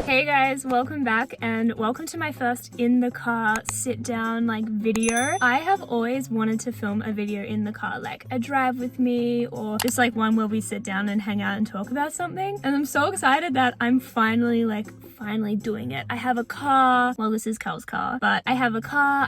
Hey guys, welcome back and welcome to my first in the car sit down video. I have always wanted to film a video in the car, like a drive with me or just like one where we sit down and hang out and talk about something. And I'm so excited that I'm finally doing it. I have a car. Well, this is Kel's car, but I have a car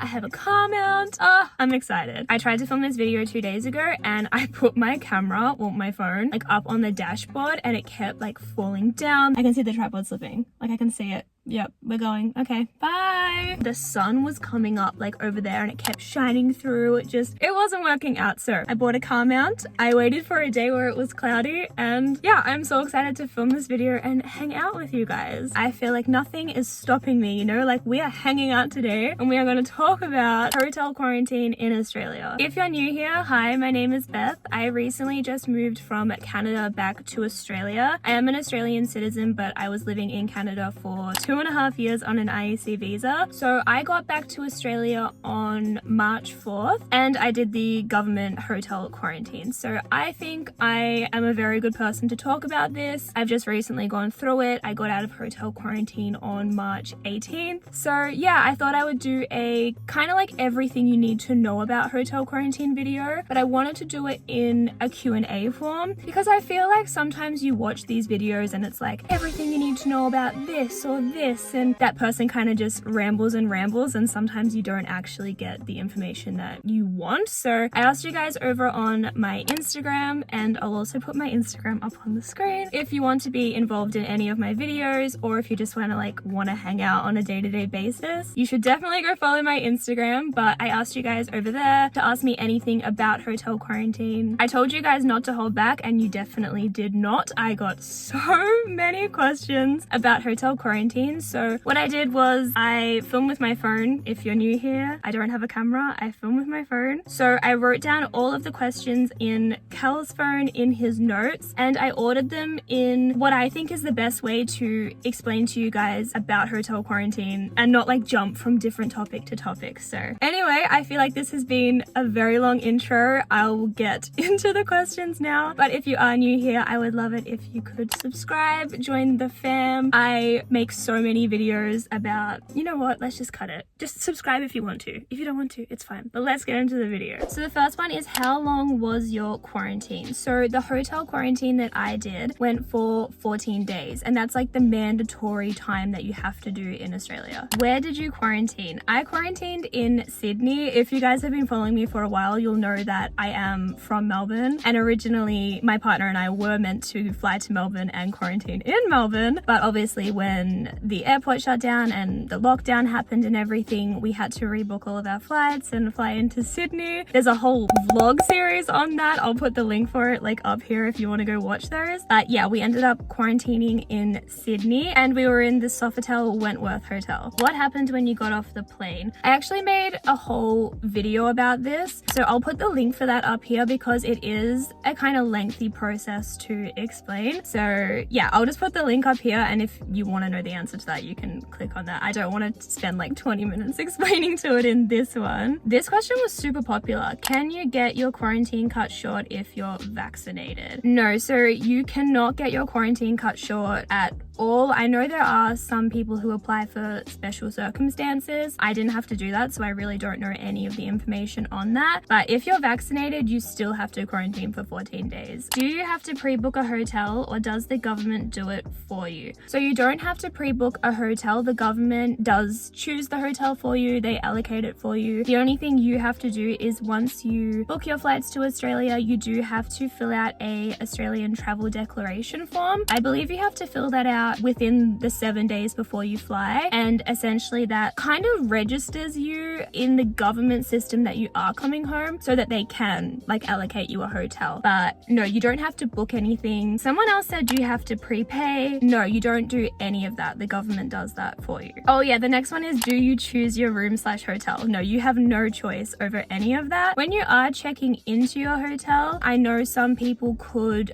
mount. I'm excited. I tried to film this video 2 days ago and I put my camera, well, my phone, up on the dashboard and it kept falling down. I can see the tripod slipping. I can see it. Yep, we're going. Okay, bye. The sun was coming up over there and it kept shining through. It wasn't working out. So I bought a car mount. I waited for a day where it was cloudy and yeah, I'm so excited to film this video and hang out with you guys. I feel like nothing is stopping me, we are hanging out today and we are going to talk about hotel quarantine in Australia. If you're new here, hi, my name is Beth. I recently just moved from Canada back to Australia. I am an Australian citizen, but I was living in Canada for 2.5 years on an IEC visa. So I got back to Australia on March 4th and I did the government hotel quarantine. So I think I am a very good person to talk about this. I've just recently gone through it. I got out of hotel quarantine on March 18th. So yeah, I thought I would do a kind of everything you need to know about hotel quarantine video, but I wanted to do it in a Q&A form because I feel like sometimes you watch these videos and it's everything you need to know about this or this, and that person kind of just rambles and sometimes you don't actually get the information that you want. So I asked you guys over on my Instagram, and I'll also put my Instagram up on the screen if you want to be involved in any of my videos, or if you just want to hang out on a day-to-day basis. You should definitely go follow my Instagram, but I asked you guys over there to ask me anything about hotel quarantine. I told you guys not to hold back and you definitely did not. I got so many questions about hotel quarantine. So what I did was I filmed with my phone. If you're new here, I don't have a camera. I film with my phone. So I wrote down all of the questions in Kel's phone in his notes, and I ordered them in what I think is the best way to explain to you guys about hotel quarantine and not jump from different topic to topic. So anyway, I feel like this has been a very long intro. I'll get into the questions now, but if you are new here, I would love it if you could subscribe, join the fam. I make so many videos about, you know what, let's just cut it. Just subscribe if you want to. If you don't want to, it's fine. But let's get into the video. So the first one is, how long was your quarantine? So the hotel quarantine that I did went for 14 days, and that's the mandatory time that you have to do in Australia. Where did you quarantine? I quarantined in Sydney. If you guys have been following me for a while, you'll know that I am from Melbourne, and originally my partner and I were meant to fly to Melbourne and quarantine in Melbourne, but obviously when the airport shut down and the lockdown happened and everything, we had to rebook all of our flights and fly into Sydney. There's a whole vlog series on that. I'll put the link for it up here if you want to go watch those. But yeah, we ended up quarantining in Sydney and we were in the Sofitel Wentworth Hotel. What happened when you got off the plane? I actually made a whole video about this, so I'll put the link for that up here because it is a kind of lengthy process to explain. So yeah, I'll just put the link up here, and if you want to know the answer to that, you can click on that. I don't want to spend 20 minutes explaining to it in this one. This question was super popular. Can you get your quarantine cut short if you're vaccinated? No, so you cannot get your quarantine cut short at all. I know there are some people who apply for special circumstances. I didn't have to do that, so I really don't know any of the information on that. But if you're vaccinated, you still have to quarantine for 14 days. Do you have to pre-book a hotel, or does the government do it for you? So you don't have to pre-book a hotel. The government does choose the hotel for you. They allocate it for you. The only thing you have to do is, once you book your flights to Australia, you do have to fill out a Australian travel declaration form. I believe you have to fill that out within the 7 days before you fly, and essentially that kind of registers you in the government system that you are coming home so that they can allocate you a hotel. But no, you don't have to book anything. Someone else said you have to prepay. No, you don't do any of that. The government does that for you. Oh yeah, the next one is, do you choose your room/hotel? No, you have no choice over any of that. When you are checking into your hotel, I know some people could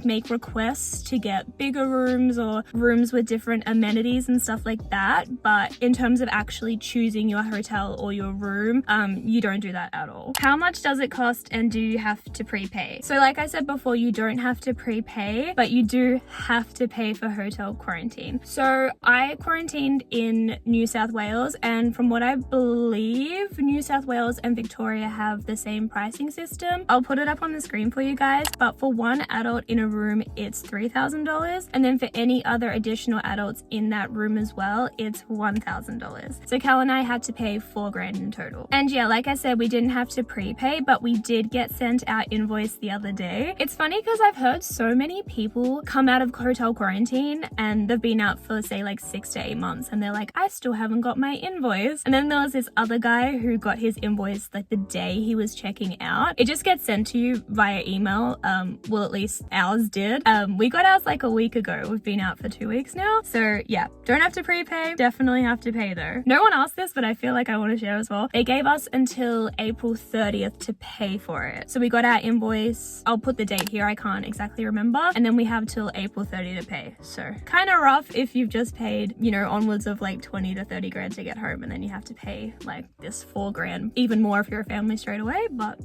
make requests to get bigger rooms or rooms with different amenities and stuff like that, but in terms of actually choosing your hotel or your room, you don't do that at all. How much does it cost, and do you have to prepay? So like I said before, you don't have to prepay, but you do have to pay for hotel quarantine. So So I quarantined in New South Wales, and from what I believe, New South Wales and Victoria have the same pricing system. I'll put it up on the screen for you guys, but for one adult in a room, it's $3,000. And then for any other additional adults in that room as well, it's $1,000. So Cal and I had to pay $4,000 in total. And yeah, like I said, we didn't have to prepay, but we did get sent our invoice the other day. It's funny because I've heard so many people come out of hotel quarantine and they've been out for say like 6 to 8 months and they're like, I still haven't got my invoice. And then there was this other guy who got his invoice like the day he was checking out. It just gets sent to you via email. Well, at least ours did. We got ours like a week ago. We've been out for 2 weeks now. So yeah, don't have to prepay. Definitely have to pay though. No one asked this, but I feel like I want to share as well. They gave us until April 30th to pay for it. So we got our invoice. I'll put the date here. I can't exactly remember. And then we have till April 30 to pay. So kind of rough if you've just paid, you know, onwards of like 20 to 30 grand to get home, and then you have to pay like this $4,000, even more if you're a family straight away, but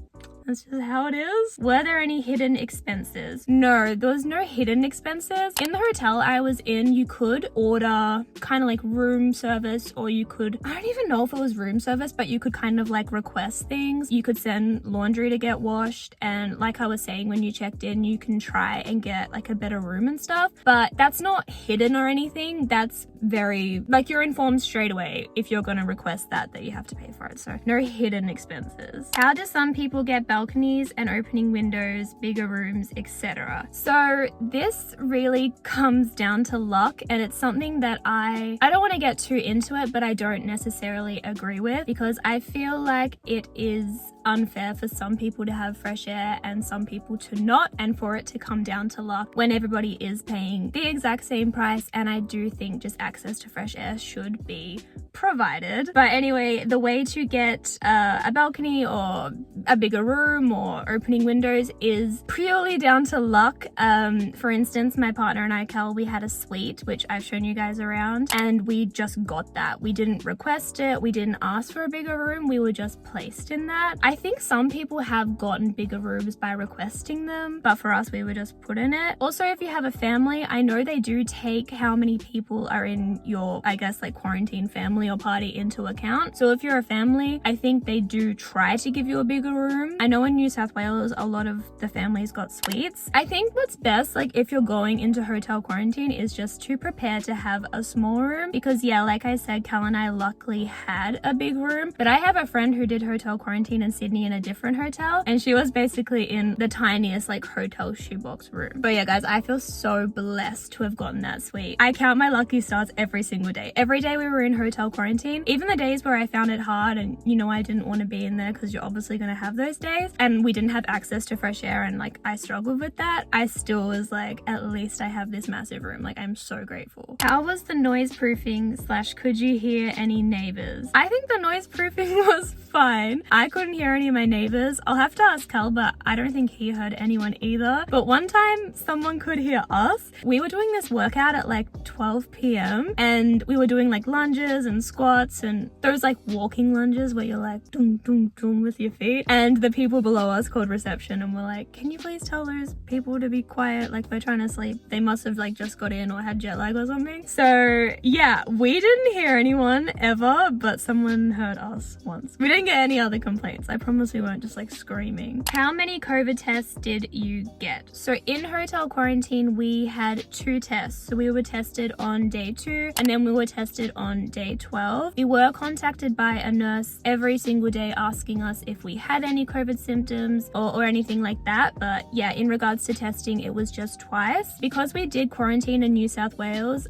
that's just how it is. Were there any hidden expenses? No, there was no hidden expenses. In the hotel I was in, you could order kind of like room service, or you could, I don't even know if it was room service, but you could kind of like request things. You could send laundry to get washed. And like I was saying, when you checked in, you can try and get like a better room and stuff, but that's not hidden or anything. That's very, like, you're informed straight away if you're going to request that you have to pay for it. So no hidden expenses. How do some people get balconies and opening windows, bigger rooms, etc.? So this really comes down to luck, and it's something that I don't want to get too into it, but I don't necessarily agree with, because I feel like it is unfair for some people to have fresh air and some people to not, and for it to come down to luck when everybody is paying the exact same price. And I do think just access to fresh air should be provided. But anyway, the way to get a balcony or a bigger room or opening windows is purely down to luck. For instance, my partner and I, Cal, we had a suite, which I've shown you guys around, and we just got that. We didn't request it. We didn't ask for a bigger room. We were just placed in that. I think some people have gotten bigger rooms by requesting them, but for us, we were just put in it. Also, if you have a family, I know they do take how many people are in your, I guess, like quarantine family or party into account. So if you're a family, I think they do try to give you a bigger room. I know in New South Wales, a lot of the families got suites. I think what's best, like if you're going into hotel quarantine, is just to prepare to have a small room, because yeah, like I said, Cal and I luckily had a big room, but I have a friend who did hotel quarantine in Sydney in a different hotel, and she was basically in the tiniest like hotel shoebox room. But yeah guys, I feel so blessed to have gotten that suite. I count my lucky stars every single day. Every day we were in hotel quarantine, even the days where I found it hard and you know I didn't want to be in there, because you're obviously going to have those days, and we didn't have access to fresh air and like I struggled with that, I still was like, at least I have this massive room. Like I'm so grateful. How was the noise proofing / could you hear any neighbors? I think the noise proofing was fine. I couldn't hear any of my neighbors. I'll have to ask Cal, but I don't think he heard anyone either. But one time someone could hear us. We were doing this workout at like 12 p.m. and we were doing like lunges and squats and those like walking lunges where you're like doom doom doom with your feet, and the people below us called reception and were like, can you please tell those people to be quiet, like we're trying to sleep. They must have like just got in or had jet lag or something. So yeah, we didn't hear anyone ever, but someone heard us once. We didn't get any other complaints. I promise we weren't just like screaming. How many COVID tests did you get? So in hotel quarantine, we had 2 tests. So we were tested on day 2 and then we were tested on day 12. We were contacted by a nurse every single day asking us if we had any COVID symptoms or anything like that. But yeah, in regards to testing, it was just twice. Because we did quarantine in New South Wales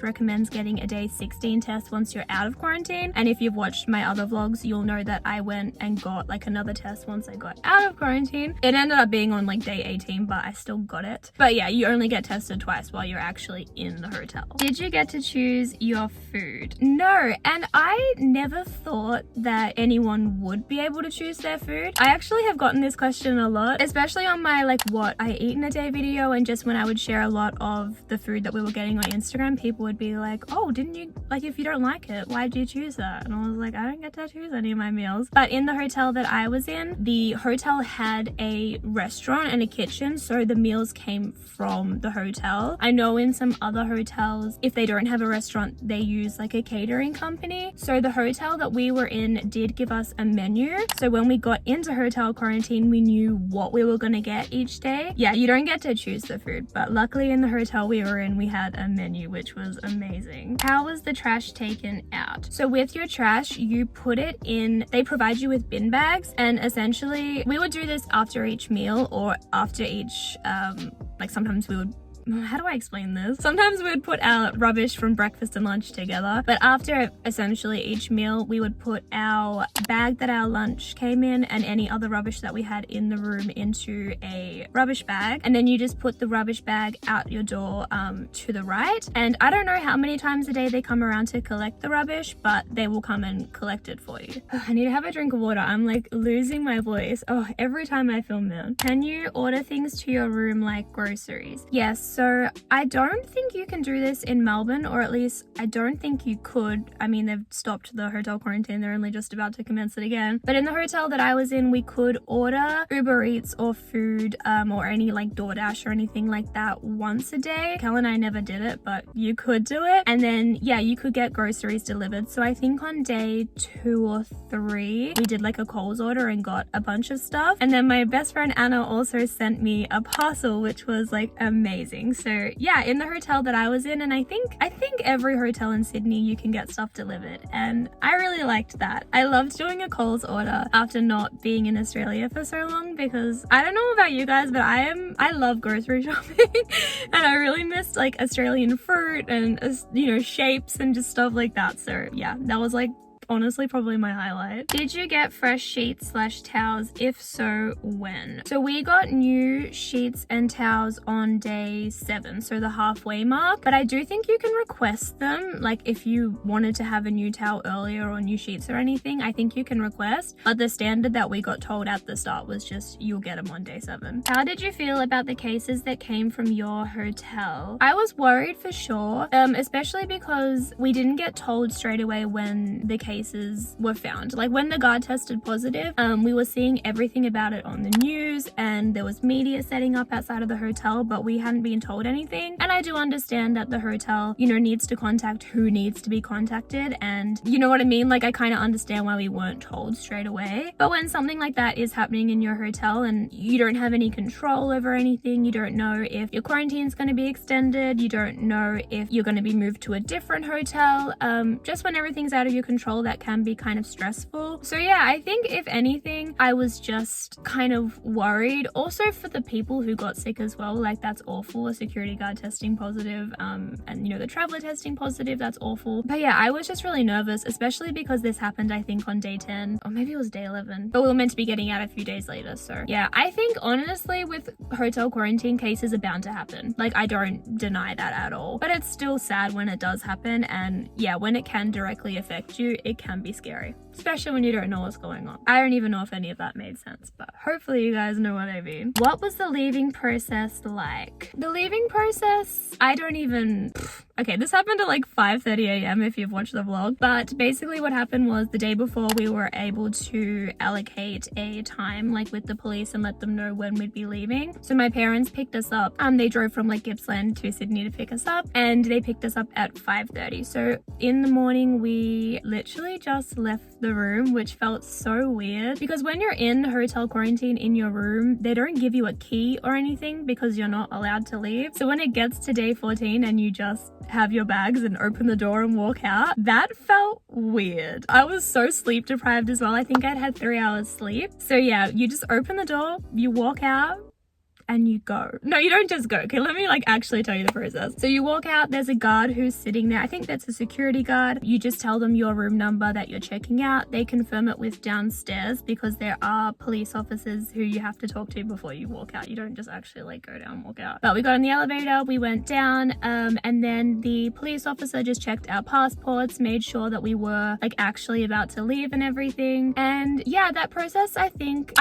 recommends getting a day 16 test once you're out of quarantine. And if you've watched my other vlogs, you'll know that I went and got like another test once I got out of quarantine. It ended up being on like day 18, but I still got it. But yeah, you only get tested twice while you're actually in the hotel. Did you get to choose your food? No, and I never thought that anyone would be able to choose their food. I actually have gotten this question a lot, especially on my like what I eat in a day video, and just when I would share a lot of the food that we were getting on Instagram, people would be like, oh, didn't you, like if you don't like it, why did you choose that? And I was like, I don't get to choose any of my meals. But in the hotel that I was in, the hotel had a restaurant and a kitchen, so the meals came from the hotel. I know in some other hotels if they don't have a restaurant, they use like a catering company. So the hotel that we were in did give us a menu. So when we got into hotel quarantine, we knew what we were going to get each day. Yeah, you don't get to choose the food, but luckily in the hotel we were in, we had a menu, which was amazing. How was the trash taken out? So with your trash, you put it in, they provide you with bin bags, and essentially we would do this after each meal or after each, like sometimes we would, how do I explain this? Sometimes we would put our rubbish from breakfast and lunch together, but after essentially each meal, we would put our bag that our lunch came in and any other rubbish that we had in the room into a rubbish bag. And then you just put the rubbish bag out your door to the right. And I don't know how many times a day they come around to collect the rubbish, but they will come and collect it for you. I need to have a drink of water. I'm like losing my voice. Oh, every time I film now. Can you order things to your room like groceries? Yes. So I don't think you can do this in Melbourne, or at least I don't think you could. I mean, they've stopped the hotel quarantine. They're only just about to commence it again. But in the hotel that I was in, we could order Uber Eats or food or any like DoorDash or anything like that once a day. Kel and I never did it, but you could do it. And then, yeah, you could get groceries delivered. So I think on day 2 or 3, we did like a Coles order and got a bunch of stuff. And then my best friend Anna also sent me a parcel, which was like amazing. So yeah, in the hotel that I was in, and I think every hotel in Sydney you can get stuff delivered, and I really liked that. I loved doing a Coles order after not being in Australia for so long, because I don't know about you guys, but I love grocery shopping and I really missed like Australian fruit and you know, shapes and just stuff like that. So yeah, that was like honestly probably my highlight. Did you get fresh sheets / towels? If so, when? So we got new sheets and towels on day 7, so the halfway mark, but I do think you can request them. Like if you wanted to have a new towel earlier or new sheets or anything, I think you can request, but the standard that we got told at the start was just you'll get them on day 7. How did you feel about the cases that came from your hotel? I was worried for sure, especially because we didn't get told straight away when the cases were found. Like when the guard tested positive, we were seeing everything about it on the news, and there was media setting up outside of the hotel, but we hadn't been told anything. And I do understand that the hotel, you know, needs to contact who needs to be contacted, and you know what I mean? Like I kind of understand why we weren't told straight away. But when something like that is happening in your hotel and you don't have any control over anything, you don't know if your quarantine is going to be extended, you don't know if you're going to be moved to a different hotel, just when everything's out of your control, that can be kind of stressful. So yeah, I think if anything, I was just kind of worried. Also for the people who got sick as well, like that's awful. A security guard testing positive, and you know, the traveler testing positive, that's awful. But yeah, I was just really nervous, especially because this happened, I think on day 10, or maybe it was day 11, but we were meant to be getting out a few days later. So yeah, I think honestly with hotel quarantine, cases are bound to happen. Like I don't deny that at all, but it's still sad when it does happen. And yeah, when it can directly affect you, it can be scary, especially when you don't know what's going on. I don't even know if any of that made sense, but hopefully you guys know what I mean. What was the leaving process like? The leaving process, I don't even... Okay, this happened at like 5:30 a.m. if you've watched the vlog, but basically what happened was the day before we were able to allocate a time like with the police and let them know when we'd be leaving. So my parents picked us up. They drove from like Gippsland to Sydney to pick us up, and they picked us up at 5:30. So in the morning we literally just left the room, which felt so weird because when you're in hotel quarantine in your room, they don't give you a key or anything because you're not allowed to leave. So when it gets to day 14 and you just have your bags and open the door and walk out, that felt weird. I was so sleep deprived as well. I think I'd had 3 hours sleep. So yeah, you just open the door, you walk out, and you go. No, you don't just go. Okay, let me like actually tell you the process. So you walk out, there's a guard who's sitting there. I think that's a security guard. You just tell them your room number that you're checking out. They confirm it with downstairs because there are police officers who you have to talk to before you walk out. You don't just actually like go down and walk out. But we got in the elevator, we went down, and then the police officer just checked our passports, made sure that we were like actually about to leave and everything. And yeah, that process, I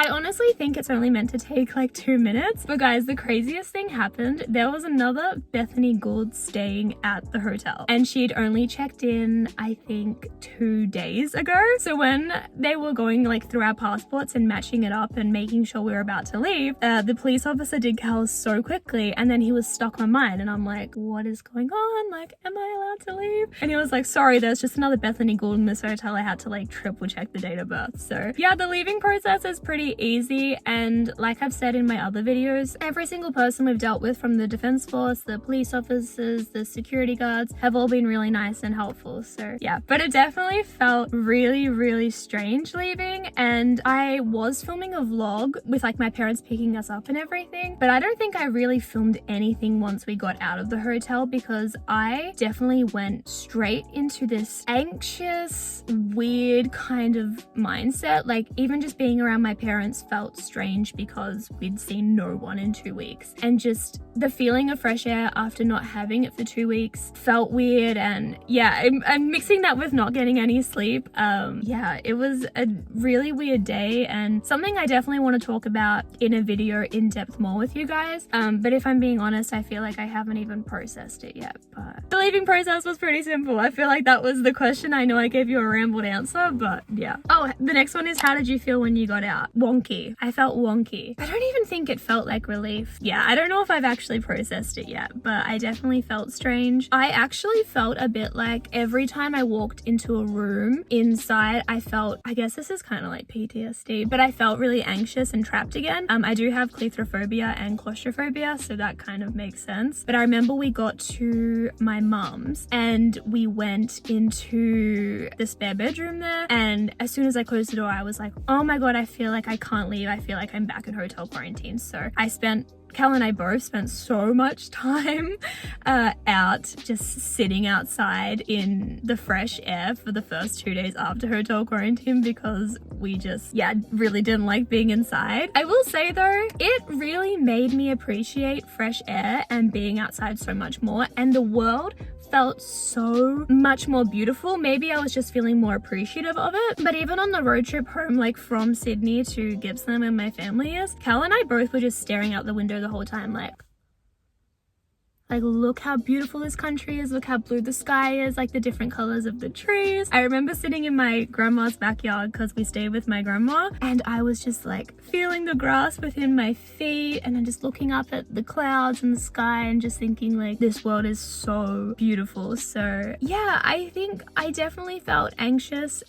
honestly think it's only meant to take like 2 minutes, but guys, the craziest thing happened. There was another Bethany Gould staying at the hotel, and she'd only checked in, I think, 2 days ago. So when they were going like through our passports and matching it up and making sure we were about to leave, the police officer did Cal's so quickly, and then he was stuck on mine, and I'm like, what is going on? Like, am I allowed to leave? And he was like, sorry, there's just another Bethany Gould in this hotel. I had to like triple check the date of birth. So yeah, the leaving process is pretty easy, and like I've said in my other videos, every single person we've dealt with, from the defense force, the police officers, the security guards, have all been really nice and helpful. So yeah, but it definitely felt really strange leaving. And I was filming a vlog with like my parents picking us up and everything, but I don't think I really filmed anything once we got out of the hotel, because I definitely went straight into this anxious, weird kind of mindset. Like, even just being around my parents felt strange because we'd seen no one in 2 weeks, and just the feeling of fresh air after not having it for 2 weeks felt weird. And yeah, I'm mixing that with not getting any sleep. Yeah, it was a really weird day, and something I definitely want to talk about in a video in depth more with you guys. But if I'm being honest, I feel like I haven't even processed it yet. But the leaving process was pretty simple. I feel like that was the question. I know I gave you a rambled answer, but yeah. Oh, the next one is, how did you feel when you got out? Wonky. I felt wonky. I don't even think it felt like relief. Yeah, I don't know if I've actually processed it yet, but I definitely felt strange. I actually felt a bit like every time I walked into a room inside, I felt, I guess this is kind of like PTSD, but I felt really anxious and trapped again. I do have claustrophobia and claustrophobia, so that kind of makes sense. But I remember we got to my mum's and we went into the spare bedroom there, and as soon as I closed the door, I was like, oh my god, I feel like I can't leave. I feel like I'm back in hotel quarantine. So Cal and I both spent so much time out, just sitting outside in the fresh air for the first 2 days after hotel quarantine, because we just, yeah, really didn't like being inside. I will say though, it really made me appreciate fresh air and being outside so much more, and the world felt so much more beautiful. Maybe I was just feeling more appreciative of it. But even on the road trip home, like from Sydney to Gippsland where my family is, Cal and I both were just staring out the window the whole time, like, look how beautiful this country is, look how blue the sky is, like the different colors of the trees. I remember sitting in my grandma's backyard, because we stayed with my grandma, and I was just like feeling the grass within my feet, and then just looking up at the clouds and the sky and just thinking like, this world is so beautiful. So yeah, I think I definitely felt anxious,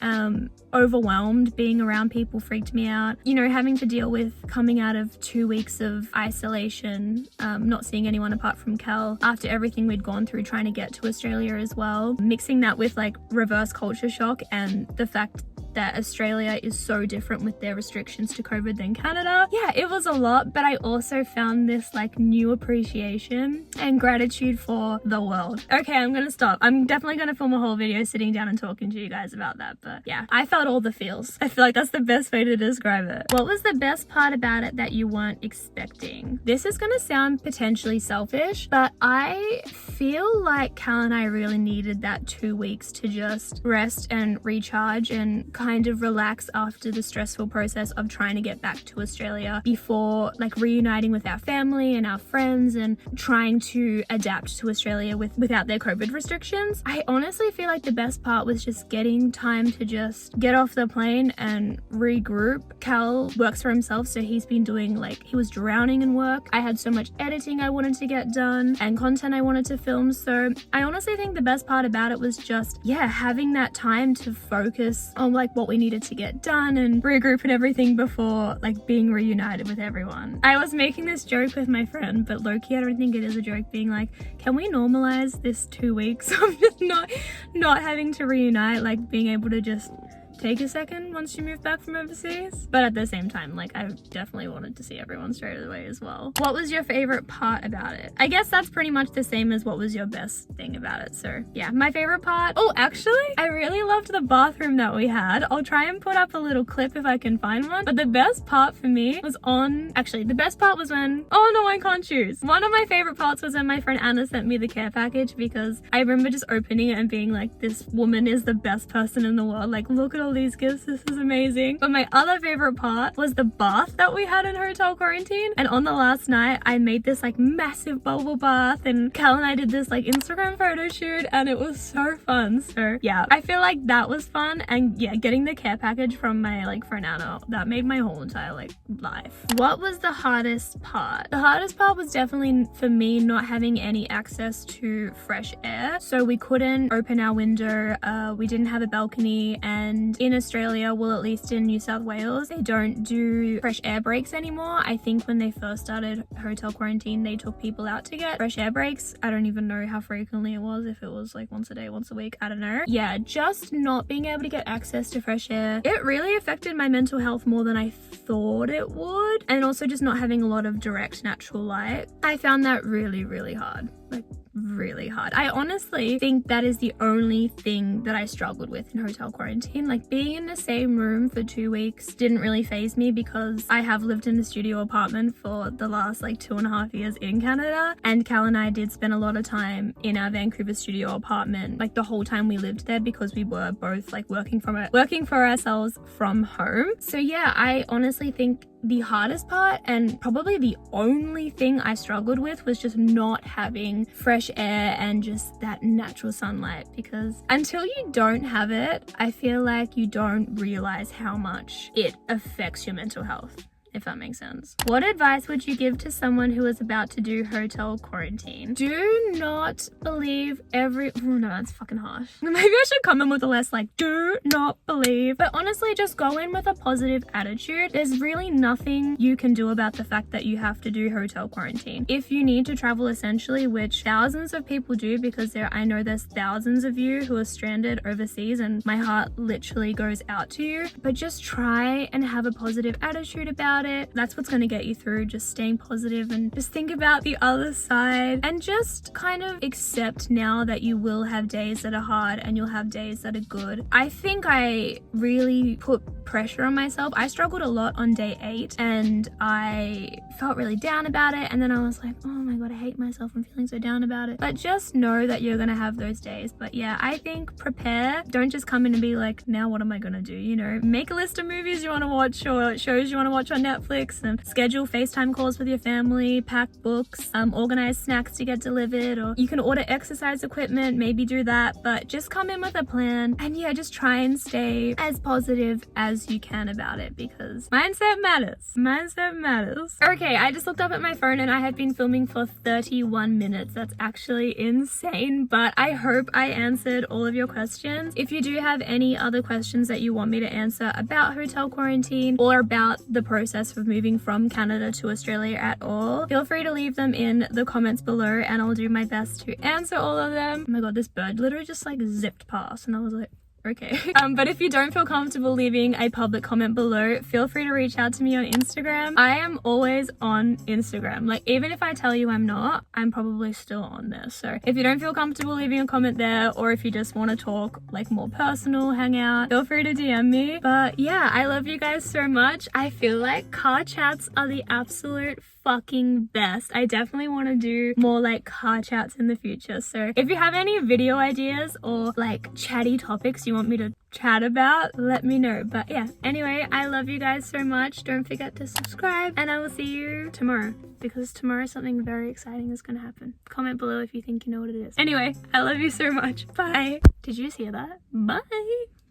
overwhelmed. Being around people freaked me out. You know, having to deal with coming out of 2 weeks of isolation, not seeing anyone apart from Cal, after everything we'd gone through trying to get to Australia as well. Mixing that with like reverse culture shock and the fact that Australia is so different with their restrictions to COVID than Canada. Yeah, it was a lot, but I also found this like new appreciation and gratitude for the world. Okay, I'm gonna stop. I'm definitely gonna film a whole video sitting down and talking to you guys about that, but yeah, I felt all the feels. I feel like that's the best way to describe it. What was the best part about it that you weren't expecting? This is gonna sound potentially selfish, but I feel like Cal and I really needed that 2 weeks to just rest and recharge and kind of relax after the stressful process of trying to get back to Australia before like reuniting with our family and our friends and trying to adapt to Australia without their COVID restrictions. I honestly feel like the best part was just getting time to just get off the plane and regroup. Cal works for himself, so he's been doing like, he was drowning in work. I had so much editing I wanted to get done and content I wanted to film, so I honestly think the best part about it was just, yeah, having that time to focus on like what we needed to get done and regroup and everything before like being reunited with everyone. I was making this joke with my friend, but low-key I don't think it is a joke, being like, can we normalize this 2 weeks of just not having to reunite, like being able to just take a second once you move back from overseas? But at the same time, like, I definitely wanted to see everyone straight away as well. What was your favorite part about it? I guess that's pretty much the same as what was your best thing about it. So yeah, my favorite part, oh, actually, I really loved the bathroom that we had. I'll try and put up a little clip if I can find one. But the best part for me was the best part was when, oh no, I can't choose. One of my favorite parts was when my friend Anna sent me the care package, because I remember just opening it and being like, this woman is the best person in the world. Like, look at all all these gifts. This is amazing. But my other favorite part was the bath that we had in hotel quarantine. And on the last night, I made this like massive bubble bath, and Cal and I did this like Instagram photo shoot, and it was so fun. So yeah, I feel like that was fun. And yeah, getting the care package from my like friend Anna, that made my whole entire like life. What was the hardest part? The hardest part was definitely for me not having any access to fresh air. So we couldn't open our window, we didn't have a balcony, and in Australia, well at least in New South Wales, they don't do fresh air breaks anymore. I think when they first started hotel quarantine, they took people out to get fresh air breaks. I don't even know how frequently it was, if it was like once a day, once a week, I don't know. Yeah, just not being able to get access to fresh air, it really affected my mental health more than I thought it would. And also just not having a lot of direct natural light, I found that really, really hard. Like really hard. I honestly think that is the only thing that I struggled with in hotel quarantine. Like being in the same room for 2 weeks didn't really faze me because I have lived in a studio apartment for the last like 2.5 years in Canada, and Cal and I did spend a lot of time in our Vancouver studio apartment like the whole time we lived there because we were both like working for ourselves from home. So yeah, I honestly think the hardest part and probably the only thing I struggled with was just not having fresh air and just that natural sunlight, because until you don't have it, I feel like you don't realize how much it affects your mental health, if that makes sense. What advice would you give to someone who is about to do hotel quarantine? Do not believe oh no, that's fucking harsh. Maybe I should comment with a less like, do not believe. But honestly, just go in with a positive attitude. There's really nothing you can do about the fact that you have to do hotel quarantine. If you need to travel essentially, which thousands of people do, because I know there's thousands of you who are stranded overseas, and my heart literally goes out to you. But just try and have a positive attitude about it. That's what's going to get you through, just staying positive and just think about the other side, and just kind of accept now that you will have days that are hard and you'll have days that are good. I think I really put pressure on myself. I struggled a lot on day 8 and I felt really down about it, and then I was like, oh my god, I hate myself, I'm feeling so down about it. But just know that you're gonna have those days. But yeah, I think prepare. Don't just come in and be like, now what am I gonna do? You know, make a list of movies you want to watch or shows you want to watch on Netflix, and schedule FaceTime calls with your family, pack books, organize snacks to get delivered, or you can order exercise equipment, maybe do that. But just come in with a plan, and yeah, just try and stay as positive as you can about it, because mindset matters. Mindset matters. Okay, I just looked up at my phone and I have been filming for 31 minutes. That's actually insane, but I hope I answered all of your questions. If you do have any other questions that you want me to answer about hotel quarantine or about the process of moving from Canada to Australia at all, feel free to leave them in the comments below and I'll do my best to answer all of them. Oh my god, this bird literally just like zipped past and I was like, okay. But if you don't feel comfortable leaving a public comment below, feel free to reach out to me on Instagram. I am always on Instagram. Like, even if I tell you I'm not, I'm probably still on there. So if you don't feel comfortable leaving a comment there, or if you just want to talk like more personal, hang out, feel free to DM me. But yeah, I love you guys so much. I feel like car chats are the absolute fucking best. I definitely want to do more like car chats in the future. So if you have any video ideas or like chatty topics you want me to chat about, let me know. But yeah, anyway, I love you guys so much. Don't forget to subscribe, and I will see you tomorrow, because tomorrow something very exciting is gonna happen. Comment below if you think you know what it is. Anyway, I love you so much. Bye. Did you just hear that? Bye.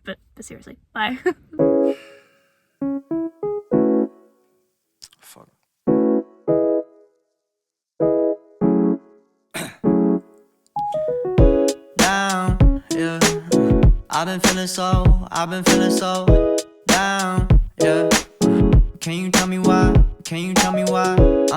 But seriously, bye. Fuck. Down, yeah. I've been feeling so down, yeah. Can you tell me why?